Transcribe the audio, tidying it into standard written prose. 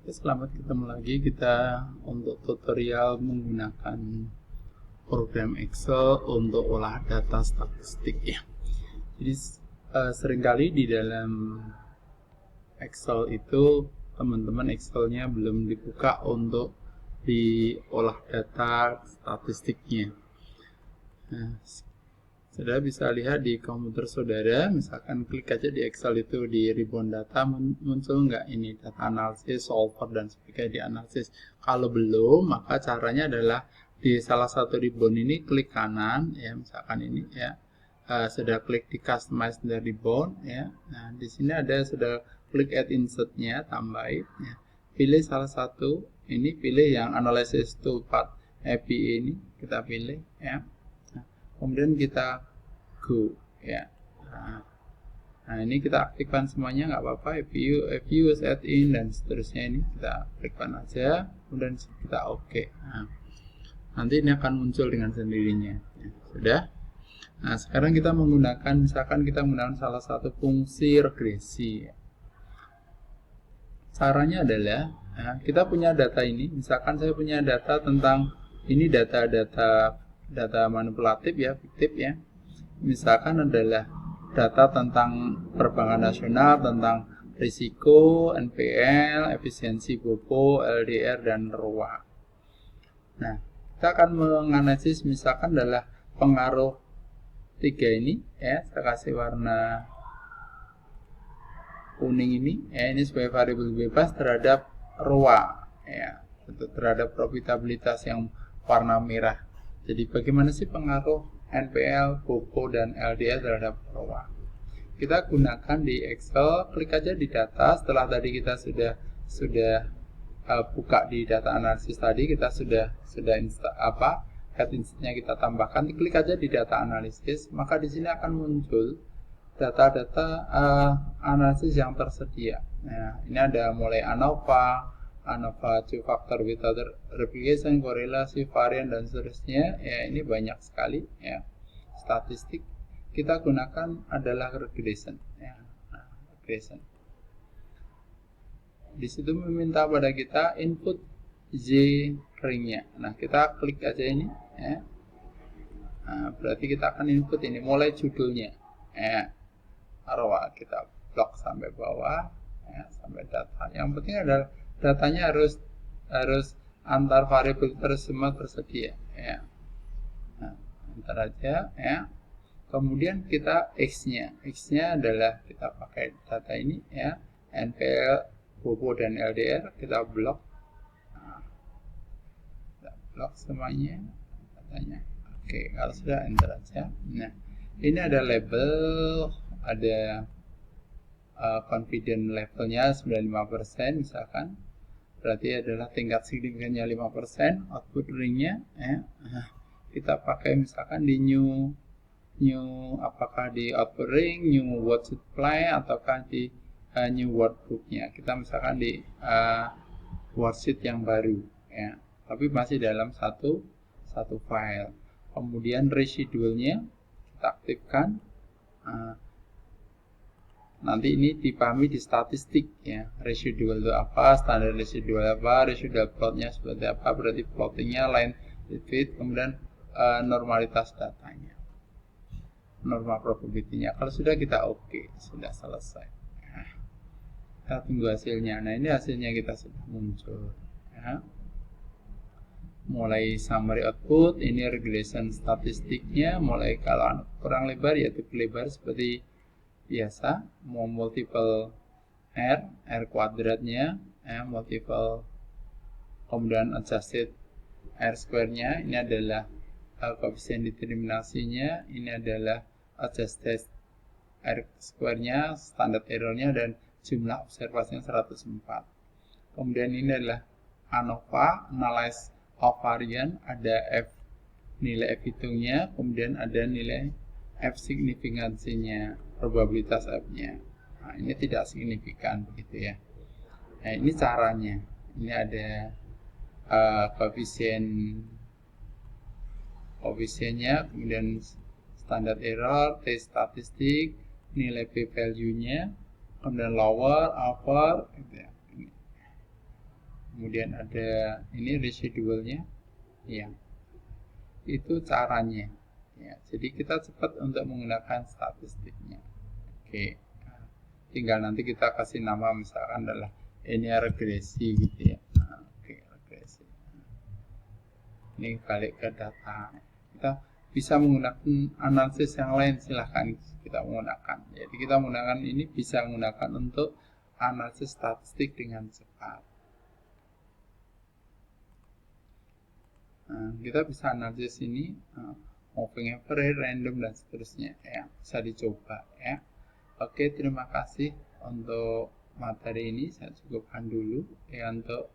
Selamat ketemu lagi kita untuk tutorial menggunakan program Excel untuk olah data statistik ya. Jadi seringkali di dalam Excel itu teman-teman Excelnya belum dibuka untuk diolah data statistiknya. Nah, saudara bisa lihat di komputer saudara, misalkan klik aja di Excel itu di ribbon data, muncul nggak ini data analisis, solver, dan sebagainya di analisis. Kalau belum, maka caranya adalah di salah satu ribbon ini klik kanan, ya misalkan ini ya, sudah klik di customize the ribbon, ya. Nah di sini ada sudah klik add insert-nya, tambahin, ya. Pilih salah satu, ini pilih yang analysis toolpath API ini, kita pilih, ya. Kemudian kita go ya. Nah ini kita aktifkan semuanya, nggak apa-apa, FU add in dan seterusnya, ini kita aktifkan aja, kemudian kita oke. Nah, nanti ini akan muncul dengan sendirinya ya, sudah. Nah sekarang kita menggunakan, misalkan kita menggunakan salah satu fungsi regresi ya. Caranya adalah kita punya data ini, misalkan saya punya data tentang ini, data manipulatif ya, fiktif ya. Misalkan adalah data tentang perbankan nasional, tentang risiko, NPL, efisiensi BOPO, LDR, dan ROA. Nah, kita akan menganalisis misalkan adalah pengaruh tiga ini ya, saya kasih warna kuning ini ya, ini sebagai variabel bebas terhadap ROA ya, terhadap profitabilitas yang warna merah. Jadi bagaimana sih pengaruh NPL, BOPO, dan LDR terhadap ROA? Kita gunakan di Excel, klik aja di data. Setelah tadi kita sudah buka di data analisis tadi, kita sudah head instance-nya kita tambahkan. Klik aja di data analisis, maka di sini akan muncul data-data analisis yang tersedia. Nah, ini ada mulai ANOVA, two factor without replication, korelasi, varian, dan seterusnya ya, ini banyak sekali ya. Statistik kita gunakan adalah regression ya. Nah, regression di situ meminta pada kita input Z ringnya. Nah kita klik aja ini ya. Nah, berarti kita akan input ini mulai judulnya ya, ROA, kita blok sampai bawah ya, sampai data. Yang penting adalah datanya harus antar variabel tersebut tersedia ya. Nah, antar aja ya. Kemudian kita X-nya adalah kita pakai data ini ya, NPL, BOPO, dan LDR, kita blok. Nah, kita blok semuanya datanya. Oke, kalau sudah enter aja. Nah, ini ada label, ada confidence levelnya 95% misalkan, berarti adalah tingkat signifikannya 5%. Output ringnya ya, kita pakai misalkan di new apakah di output ring, new word supply, ataukah di new workbooknya. Kita misalkan di worksheet yang baru ya, tapi masih dalam satu file. Kemudian residualnya kita aktifkan. Nanti ini dipahami di statistik ya, residual itu apa, standar residual apa, residual plotnya seperti apa, berarti plottingnya line width, kemudian normalitas datanya, norma probability-nya. Kalau sudah kita oke, sudah selesai. Nah, kita tunggu hasilnya. Nah ini hasilnya kita sudah muncul ya. Mulai summary output, ini regression statistiknya, mulai kalau kurang lebar yaitu lebar seperti biasa, mau multiple R kuadratnya ya, multiple, kemudian adjusted R square-nya, ini adalah koefisien determinasinya, ini adalah adjusted R square-nya, standard error-nya, dan jumlah observasinya 104. Kemudian ini adalah ANOVA, analyze of variance, ada F, nilai F hitungnya, kemudian ada nilai F signifikansinya, probabilitas F-nya. Nah, ini tidak signifikan begitu ya. Nah, ini caranya. Ini ada koefisiennya, kemudian standard error, T statistik, nilai P value-nya, kemudian lower, upper gitu ya. kemudian ada ini residualnya, ya itu caranya, ya. Jadi kita cepat untuk menggunakan statistiknya. Oke, tinggal nanti kita kasih nama misalkan adalah ini regresi gitu ya. Oke, regresi. Ini balik ke data. Kita bisa menggunakan analisis yang lain, silahkan kita menggunakan. Jadi kita menggunakan ini bisa menggunakan untuk analisis statistik dengan cepat. Kita bisa analisis ini moving average, random dan seterusnya ya, bisa dicoba ya. Oke, terima kasih untuk materi ini, saya cukupkan dulu ya untuk